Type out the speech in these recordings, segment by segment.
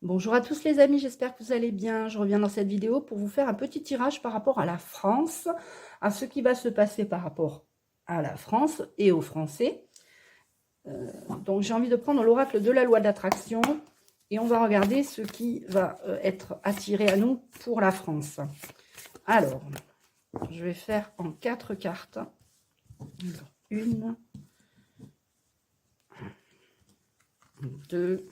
Bonjour à tous les amis, j'espère que vous allez bien. Je reviens dans cette vidéo pour vous faire un petit tirage par rapport à la France, à ce qui va se passer par rapport à la France et aux Français. Donc j'ai envie de prendre l'oracle de la loi d'attraction et on va regarder ce qui va être attiré à nous pour la France. Alors, je vais faire en 4 cartes. Alors, 1, 2,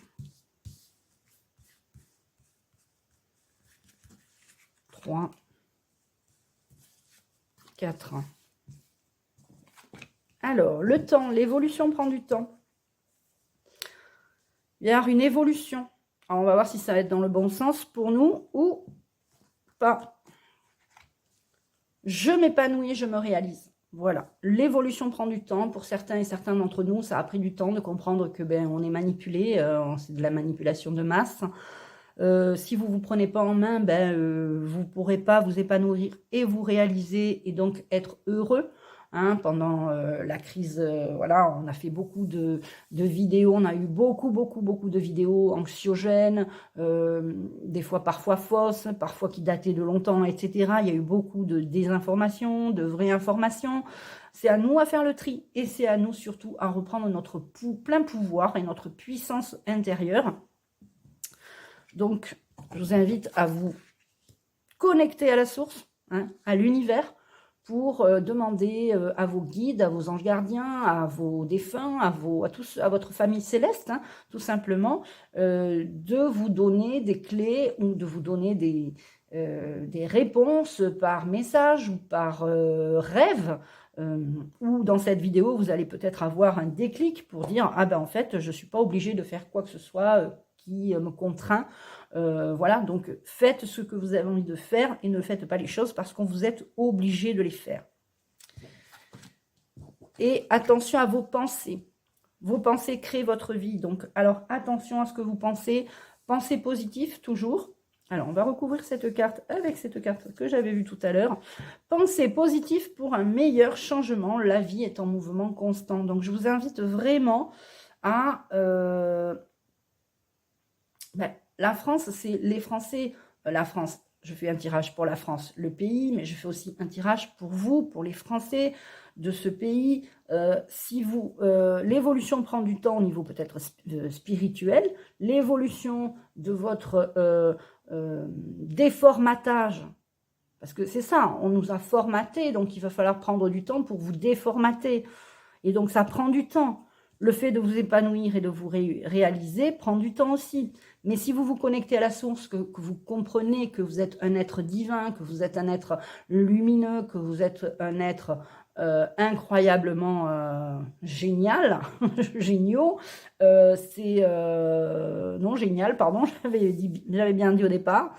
3, 4. Alors, le temps, l'évolution prend du temps. Il y a une évolution. Alors, on va voir si ça va être dans le bon sens pour nous ou pas. Je m'épanouis, je me réalise. Voilà, l'évolution prend du temps. Pour certains et certains d'entre nous, ça a pris du temps de comprendre que on est manipulé, c'est de la manipulation de masse. Si vous ne vous prenez pas en main, vous ne pourrez pas vous épanouir et vous réaliser et donc être heureux. Hein, pendant la crise, voilà, on a fait beaucoup de vidéos, on a eu beaucoup de vidéos anxiogènes, des fois parfois fausses, parfois qui dataient de longtemps, etc. Il y a eu beaucoup de désinformation, de vraies informations. C'est à nous à faire le tri et c'est à nous surtout à reprendre notre plein pouvoir et notre puissance intérieure. Donc, je vous invite à vous connecter à la source, hein, à l'univers, pour demander à vos guides, à vos anges gardiens, à vos défunts, à votre famille céleste, hein, tout simplement, de vous donner des clés ou de vous donner des réponses par message ou par rêve, ou dans cette vidéo, vous allez peut-être avoir un déclic pour dire « Ah ben en fait, je ne suis pas obligée de faire quoi que ce soit qui me contraint. » Voilà, donc faites ce que vous avez envie de faire et ne faites pas les choses parce qu'on vous êtes obligé de les faire. Et attention à vos pensées. Vos pensées créent votre vie. Donc, alors attention à ce que vous pensez. Pensez positif toujours. Alors, on va recouvrir cette carte avec cette carte que j'avais vue tout à l'heure. Pensez positif pour un meilleur changement. La vie est en mouvement constant. Donc, je vous invite vraiment à... la France, c'est les Français. La France, je fais un tirage pour la France, le pays, mais je fais aussi un tirage pour vous, pour les Français de ce pays. Si vous, l'évolution prend du temps au niveau peut-être spirituel, l'évolution de votre déformatage, parce que c'est ça, on nous a formaté, donc il va falloir prendre du temps pour vous déformater. Et donc ça prend du temps. Le fait de vous épanouir et de vous réaliser prend du temps aussi. Mais si vous vous connectez à la source, que vous comprenez que vous êtes un être divin, que vous êtes un être lumineux, que vous êtes un être incroyablement génial, géniaux, non, génial, pardon, j'avais bien dit au départ,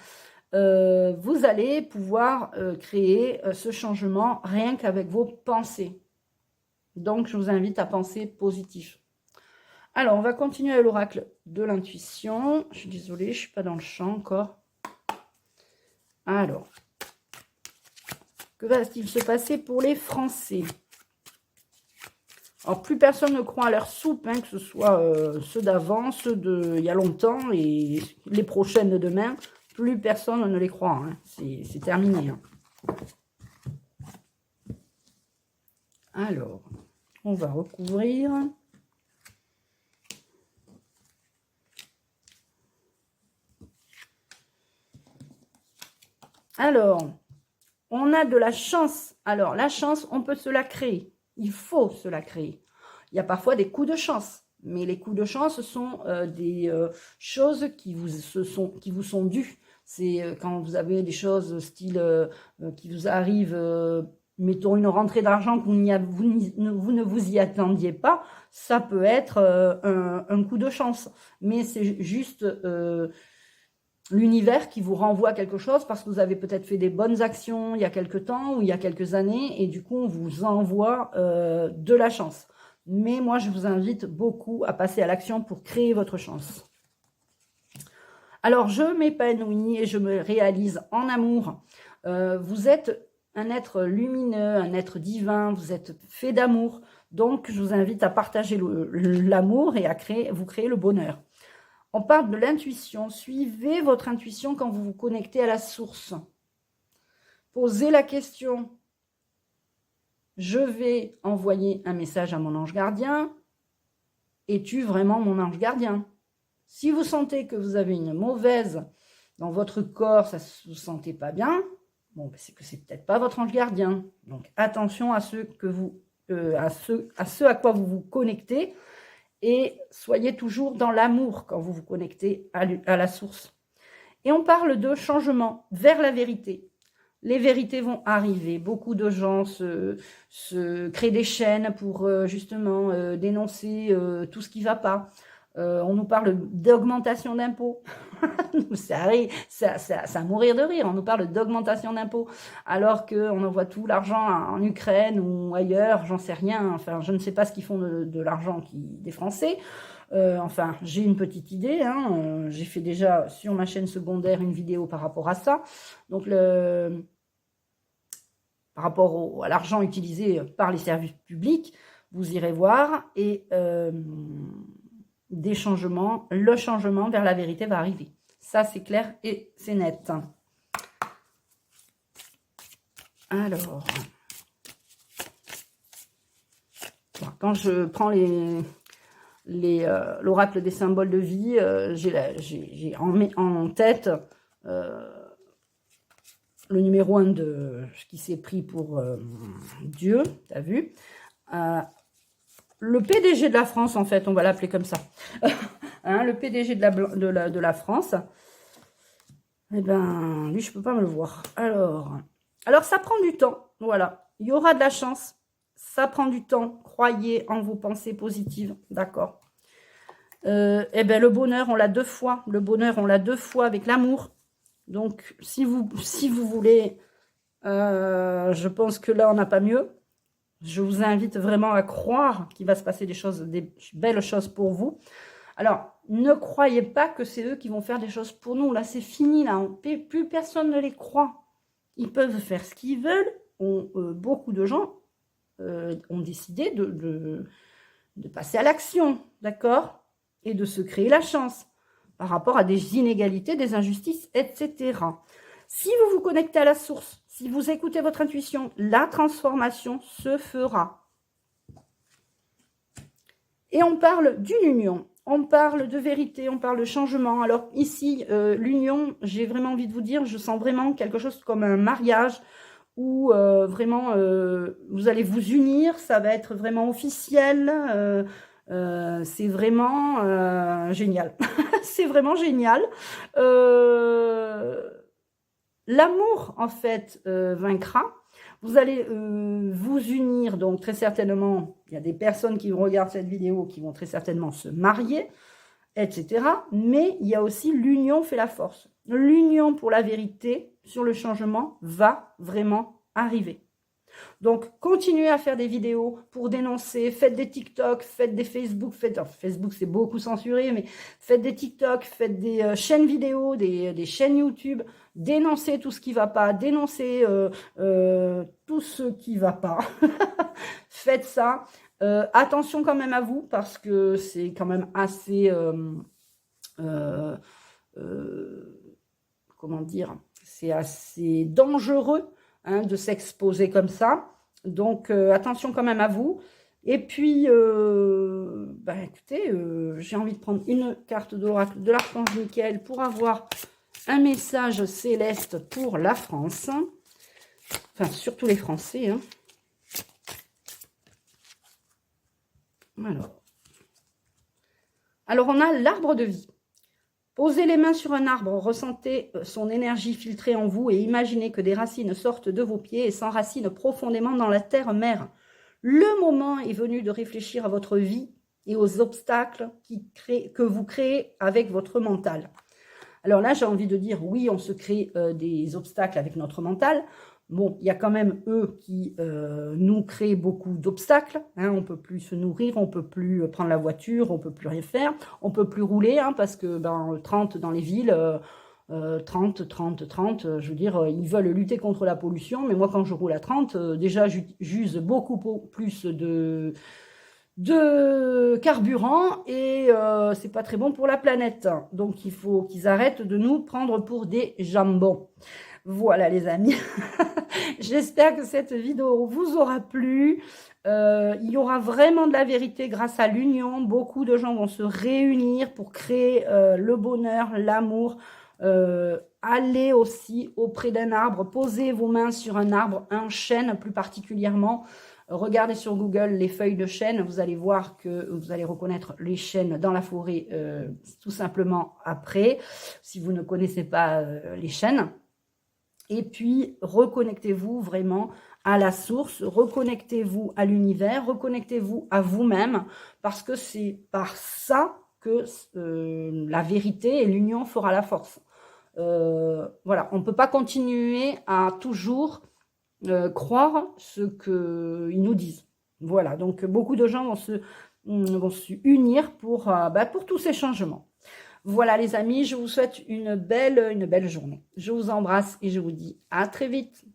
vous allez pouvoir créer ce changement rien qu'avec vos pensées. Donc, je vous invite à penser positif. Alors, on va continuer à l'oracle de l'intuition. Je suis désolée, je ne suis pas dans le champ encore. Alors, que va-t-il se passer pour les Français? Alors, plus personne ne croit à leur soupe, hein, que ce soit ceux d'avant, ceux d'il y a longtemps et les prochaines de demain. Plus personne ne les croit. Hein. C'est terminé. Hein. Alors... on va recouvrir. Alors, on a de la chance. Alors, la chance, on peut se la créer. Il faut se la créer. Il y a parfois des coups de chance. Mais les coups de chance sont des choses qui vous sont dues. C'est quand vous avez des choses style qui vous arrivent... mettons une rentrée d'argent que vous ne vous y attendiez pas, ça peut être un coup de chance. Mais c'est juste l'univers qui vous renvoie quelque chose parce que vous avez peut-être fait des bonnes actions il y a quelques temps ou il y a quelques années et du coup, on vous envoie de la chance. Mais moi, je vous invite beaucoup à passer à l'action pour créer votre chance. Alors, je m'épanouis et je me réalise en amour. Vous êtes un être lumineux, un être divin, vous êtes fait d'amour. Donc, je vous invite à partager l'amour et à vous créer le bonheur. On parle de l'intuition. Suivez votre intuition quand vous vous connectez à la source. Posez la question. Je vais envoyer un message à mon ange gardien. Es-tu vraiment mon ange gardien? Si vous sentez que vous avez une mauvaise dans votre corps, ça ne vous sentez pas bien, bon, c'est que c'est peut-être pas votre ange gardien. Donc attention à ce à quoi vous vous connectez et soyez toujours dans l'amour quand vous vous connectez à la source. Et on parle de changement vers la vérité. Les vérités vont arriver. Beaucoup de gens se créent des chaînes pour justement dénoncer tout ce qui ne va pas. On nous parle d'augmentation d'impôts. ça mourir de rire. On nous parle d'augmentation d'impôts alors qu'on envoie tout l'argent en Ukraine ou ailleurs. J'en sais rien. Enfin, je ne sais pas ce qu'ils font de l'argent des Français. Enfin, j'ai une petite idée. Hein. J'ai fait déjà sur ma chaîne secondaire une vidéo par rapport à ça. Donc, par rapport à l'argent utilisé par les services publics, vous irez voir et des changements, le changement vers la vérité va arriver. Ça, c'est clair et c'est net. Alors, quand je prends l'oracle des symboles de vie, j'ai en tête le numéro 1 de ce qui s'est pris pour Dieu, t'as vu, le PDG de la France, en fait, on va l'appeler comme ça. Hein, le PDG de la France. Eh ben, lui, je peux pas me le voir. Alors, ça prend du temps. Voilà. Il y aura de la chance. Ça prend du temps. Croyez en vos pensées positives. D'accord. Eh ben, le bonheur, on l'a 2 fois. Le bonheur, on l'a 2 fois avec l'amour. Donc, si vous voulez, je pense que là, on n'a pas mieux. Je vous invite vraiment à croire qu'il va se passer des belles choses pour vous. Alors, ne croyez pas que c'est eux qui vont faire des choses pour nous. Là, c'est fini. Là, plus personne ne les croit. Ils peuvent faire ce qu'ils veulent. Beaucoup de gens ont décidé de passer à l'action, d'accord? Et de se créer la chance par rapport à des inégalités, des injustices, etc. Si vous vous connectez à la source, si vous écoutez votre intuition, la transformation se fera. Et on parle d'une union, on parle de vérité, on parle de changement. Alors ici, l'union, j'ai vraiment envie de vous dire, je sens vraiment quelque chose comme un mariage où vraiment vous allez vous unir, ça va être vraiment officiel. C'est vraiment génial. C'est vraiment génial. L'amour, en fait, vaincra. Vous allez vous unir, donc très certainement, il y a des personnes qui regardent cette vidéo qui vont très certainement se marier, etc. Mais il y a aussi l'union fait la force. L'union pour la vérité sur le changement va vraiment arriver. Donc, continuez à faire des vidéos pour dénoncer, faites des TikTok, faites des Facebook, Facebook c'est beaucoup censuré, mais faites des TikTok, faites des chaînes vidéo, des chaînes YouTube, dénoncez tout ce qui ne va pas, dénoncez tout ce qui ne va pas. Faites ça. Attention quand même à vous, parce que c'est quand même assez... comment dire, c'est assez dangereux de s'exposer comme ça. Donc, attention quand même à vous. Et puis, écoutez, j'ai envie de prendre une carte de l'oracle de l'archange Michael pour avoir un message céleste pour la France. Enfin, surtout les Français. Hein. Alors, on a l'arbre de vie. Posez les mains sur un arbre, ressentez son énergie filtrée en vous et imaginez que des racines sortent de vos pieds et s'enracinent profondément dans la terre-mère. Le moment est venu de réfléchir à votre vie et aux obstacles que vous créez avec votre mental. Alors là, j'ai envie de dire, oui, on se crée des obstacles avec notre mental. Bon, il y a quand même eux qui nous créent beaucoup d'obstacles. Hein, on ne peut plus se nourrir, on ne peut plus prendre la voiture, on ne peut plus rien faire. On ne peut plus rouler parce que 30 dans les villes, 30, je veux dire, ils veulent lutter contre la pollution. Mais moi, quand je roule à 30, déjà, j'use beaucoup plus de carburant et c'est pas très bon pour la planète. Donc il faut qu'ils arrêtent de nous prendre pour des jambons. Voilà les amis, j'espère que cette vidéo vous aura plu. Il y aura vraiment de la vérité grâce à l'union. Beaucoup de gens vont se réunir pour créer le bonheur, l'amour. Allez aussi auprès d'un arbre, posez vos mains sur un arbre, un chêne plus particulièrement. Regardez sur Google les feuilles de chêne, vous allez voir que vous allez reconnaître les chênes dans la forêt tout simplement après, si vous ne connaissez pas les chênes. Et puis, reconnectez-vous vraiment à la source, reconnectez-vous à l'univers, reconnectez-vous à vous-même, parce que c'est par ça que la vérité et l'union fera la force. Voilà, on ne peut pas continuer à toujours croire ce qu'ils nous disent. Voilà, donc beaucoup de gens vont se unir pour tous ces changements. Voilà les amis, je vous souhaite une belle journée. Je vous embrasse et je vous dis à très vite.